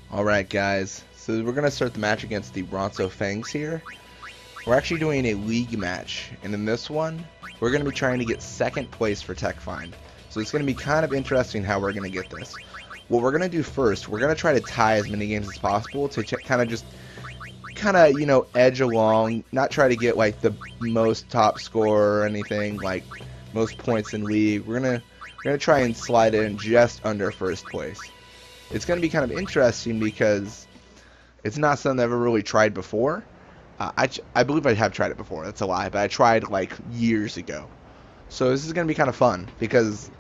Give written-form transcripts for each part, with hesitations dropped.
Alright guys, so we're going to start the match against the Ronso Fangs here. We're actually doing a league match, and in this one, we're going to be trying to get second place for Tech Find. So it's going to be kind of interesting how we're going to get this. What we're going to do first, we're going to try to tie as many games as possible to kind of, you know, edge along, not try to get like the most top score or anything, like most points in league. We're going to try and slide in just under first place. It's going to be kind of interesting because it's not something I've ever really tried before. I believe I have tried it before. That's a lie, but I tried like years ago. So this is going to be kind of fun because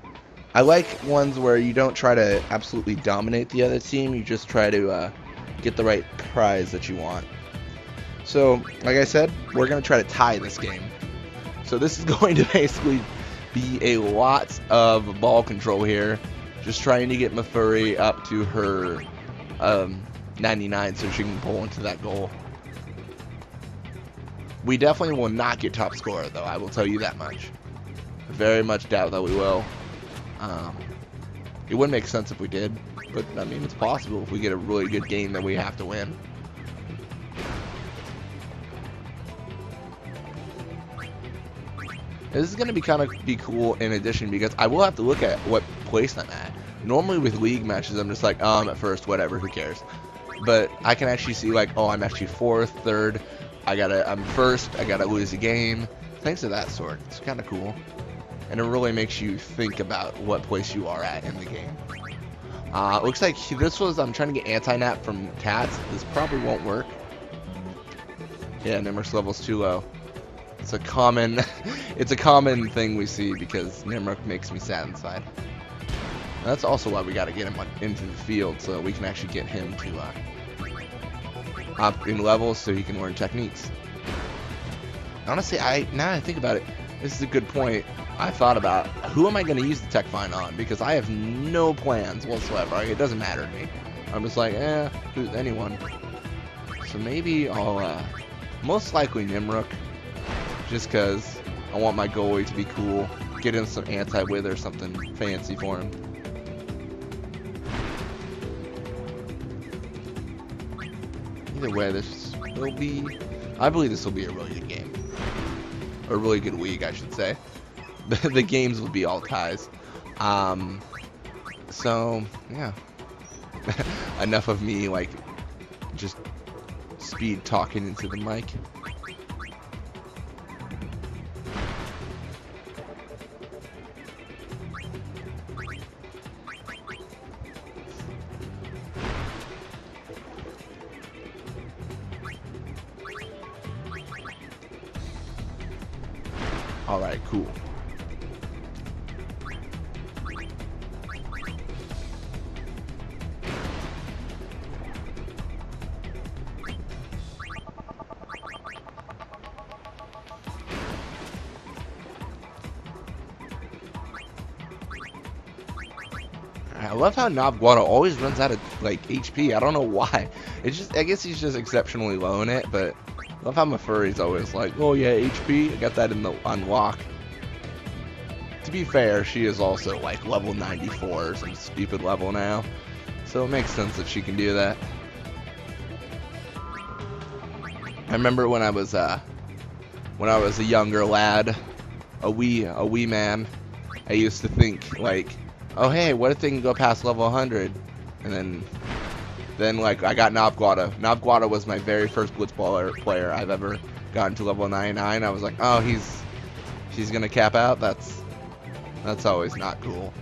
I like ones where you don't try to absolutely dominate the other team. You just try to get the right prize that you want. So, like I said, we're going to try to tie this game. So this is going to basically be a lot of ball control here. Just trying to get Mafuri up to her 99 so she can pull into that goal. We definitely will not get top scorer though, I will tell you that much. I very much doubt that we will. It wouldn't make sense if we did, but I mean it's possible if we get a really good game that we have to win. This is going to be kind of cool in addition because I will have to look at what place I'm at. Normally with league matches I'm just like, oh, I'm at first, whatever, who cares. But I can actually see like, oh, I'm actually fourth, third, I'm first, I gotta lose a game, things of that sort. It's kind of cool. And it really makes you think about what place you are at in the game. Looks like I'm trying to get anti-nap from Tats. This probably won't work. Yeah, Nimrik's level's too low. It's a common thing we see because Nimrik makes me sad inside. And that's also why we got to get him into the field so we can actually get him to up in levels so he can learn techniques. Honestly, now I think about it, this is a good point. I thought about who am I going to use the Tech Find on because I have no plans whatsoever. It doesn't matter to me. I'm just like, anyone. So maybe I'll most likely Nimrik. Just because I want my goalie to be cool. Get him some anti-wither or something fancy for him. Either way, I believe this will be a really good game. Or a really good league, I should say. The games will be all ties. So, yeah. Enough of me, like, just speed talking into the mic. Alright, cool. I love how Nobguado always runs out of like HP. I don't know why. I guess he's just exceptionally low in it, but I love how Mafuri's always like, oh yeah, HP, I got that in the unlock. To be fair, she is also like level 94 or some stupid level now, so it makes sense that she can do that. I remember when I was a younger lad, a wee man, I used to think like, oh hey, what if they can go past level 100? And then like I got Nobguado. Nobguado was my very first Blitzball player I've ever gotten to level 99. I was like, oh, she's gonna cap out. That's always not cool.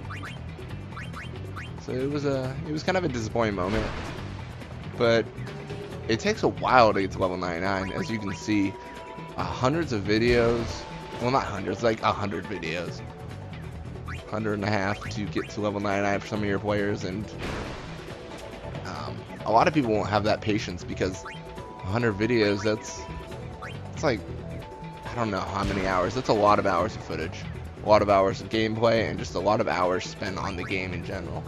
So it was kind of a disappointing moment. But it takes a while to get to level 99, as you can see. Hundreds of videos. Well, not hundreds, like 100 videos. 100.5 to get to level 99 for some of your players, and a lot of people won't have that patience because 100 videos, that's like, I don't know how many hours. That's a lot of hours of footage, a lot of hours of gameplay, and just a lot of hours spent on the game in general.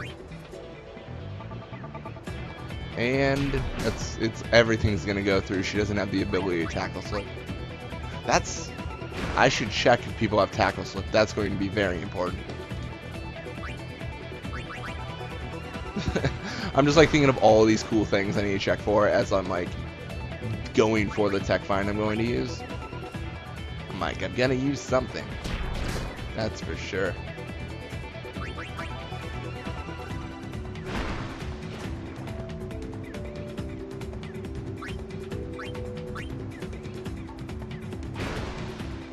And it's everything's gonna go through. She doesn't have the ability to tackle slip. I should check if people have tackle slip. That's going to be very important. I'm just like thinking of all these cool things I need to check for as I'm like going for the tech find I'm going to use. I'm like, I'm gonna use something. That's for sure.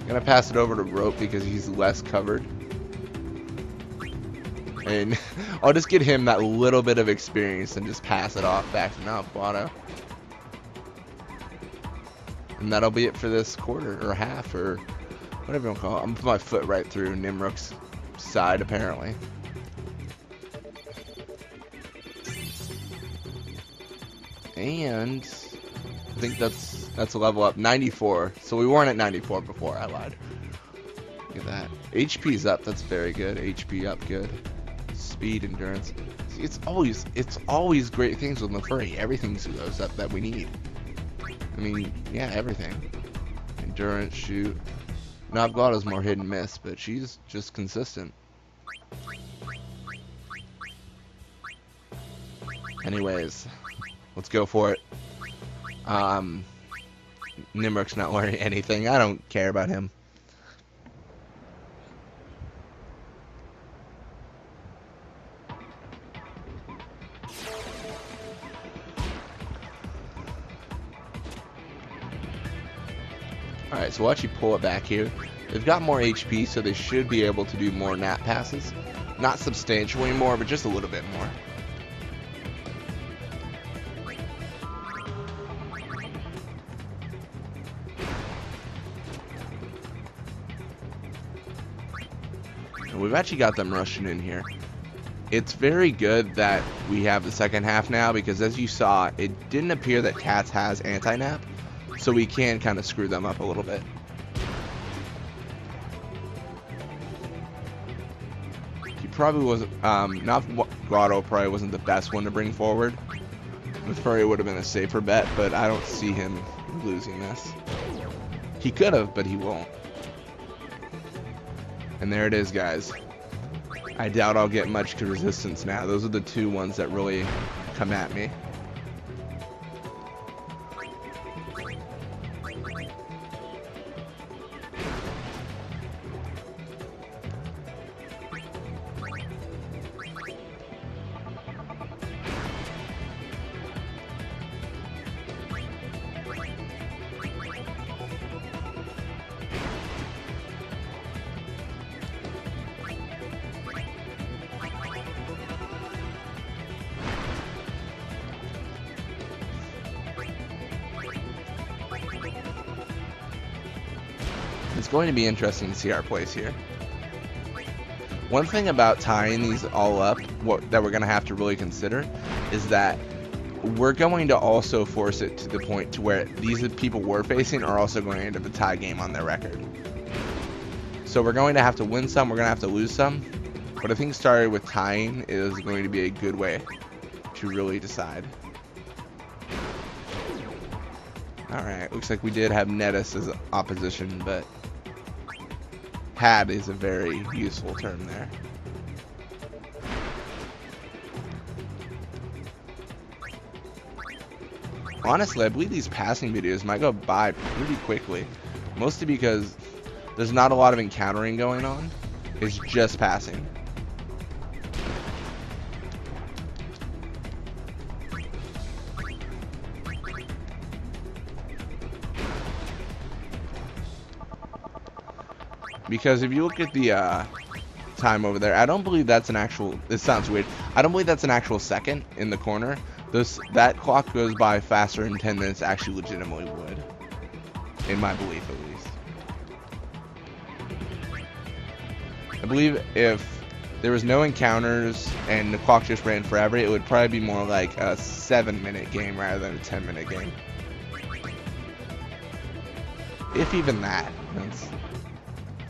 I'm gonna pass it over to Rope because he's less covered. And I'll just get him that little bit of experience and just pass it off back to Nalquado. And that'll be it for this quarter, or half, or whatever you want to call it. I'm putting my foot right through Nimruk's side, apparently. And I think that's a level up. 94. So we weren't at 94 before. I lied. Look at that. HP's up. That's very good. HP up, good. Speed, endurance. See, it's always great things with Mafurry. Everything goes up that we need. I mean, yeah, everything. Endurance, shoot. Nalquado's more hit and miss, but she's just consistent. Anyways, let's go for it. Nimruk's not wearing anything. I don't care about him. Alright, so we'll actually pull it back here. They've got more HP, so they should be able to do more nap passes. Not substantially more, but just a little bit more. And we've actually got them rushing in here. It's very good that we have the second half now, because as you saw, it didn't appear that Cats has anti-nap. So we can kind of screw them up a little bit. He probably wasn't, Nalquado probably wasn't the best one to bring forward. Mafurry would have been a safer bet, but I don't see him losing this. He could have, but he won't. And there it is, guys. I doubt I'll get much resistance now. Those are the two ones that really come at me. It's going to be interesting to see our place here. One thing about tying these all up, that we're going to have to really consider, is that we're going to also force it to the point to where these people we're facing are also going to end up a tie game on their record. So we're going to have to win some, we're going to have to lose some. But I think starting with tying is going to be a good way to really decide. Alright, looks like we did have Nettis as opposition, but had is a very useful term there. Honestly, I believe these passing videos might go by pretty quickly. Mostly because there's not a lot of encountering going on. It's just passing. Because if you look at the time over there, I don't believe that's an actual, this sounds weird, I don't believe that's an actual second in the corner. That clock goes by faster in 10 minutes actually legitimately would. In my belief, at least. I believe if there was no encounters and the clock just ran forever, it would probably be more like a 7-minute game rather than a 10-minute game. If even that.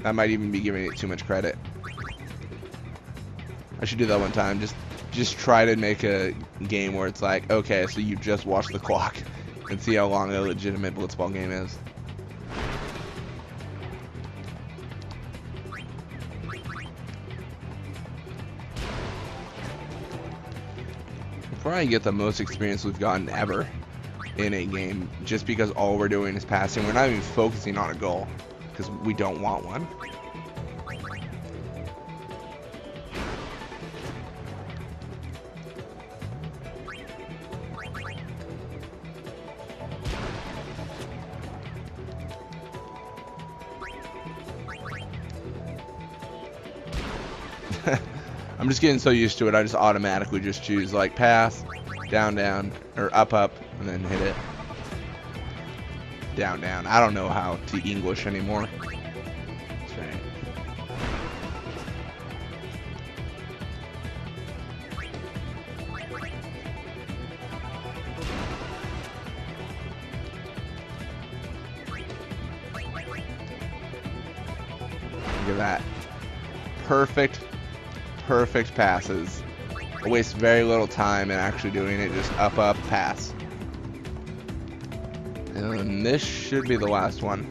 That might even be giving it too much credit. I should do that one time. Just try to make a game where it's like, okay, so you just watch the clock and see how long a legitimate Blitzball game is. probably get the most experience we've gotten ever in a game, just because all we're doing is passing. We're not even focusing on a goal because we don't want one. I'm just getting so used to it, I just automatically just choose like pass, down, down, or up, up, and then hit it. Down, down. I don't know how to English anymore. That's right. Look at that. Perfect passes. I waste very little time in actually doing it. Just up, up, pass. And this should be the last one.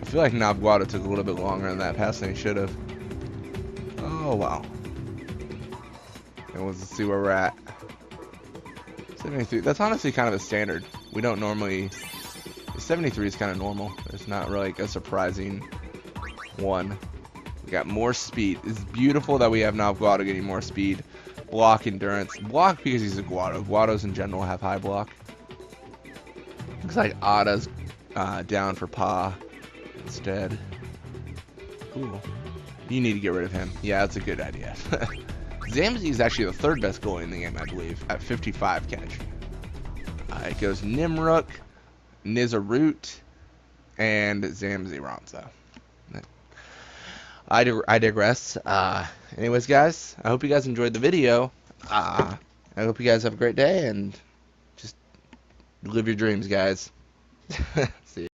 I feel like Navguado took a little bit longer than that pass than he should have. Oh, wow. And let's see where we're at. 73. That's honestly kind of a standard. We don't normally... 73 is kind of normal. It's not really like a surprising one. We got more speed. It's beautiful that we have Navguado getting more speed. Block endurance. Block because he's a Guado. Guados in general have high block. Looks like Ada's down for Pa instead. Cool. You need to get rid of him. Yeah, that's a good idea. Zamzi is actually the third best goalie in the game, I believe, at 55 catch. It goes Nimruk, Nizarut, and Zamzi Ronso. I digress. Anyways, guys, I hope you guys enjoyed the video. I hope you guys have a great day, and just live your dreams, guys. See ya.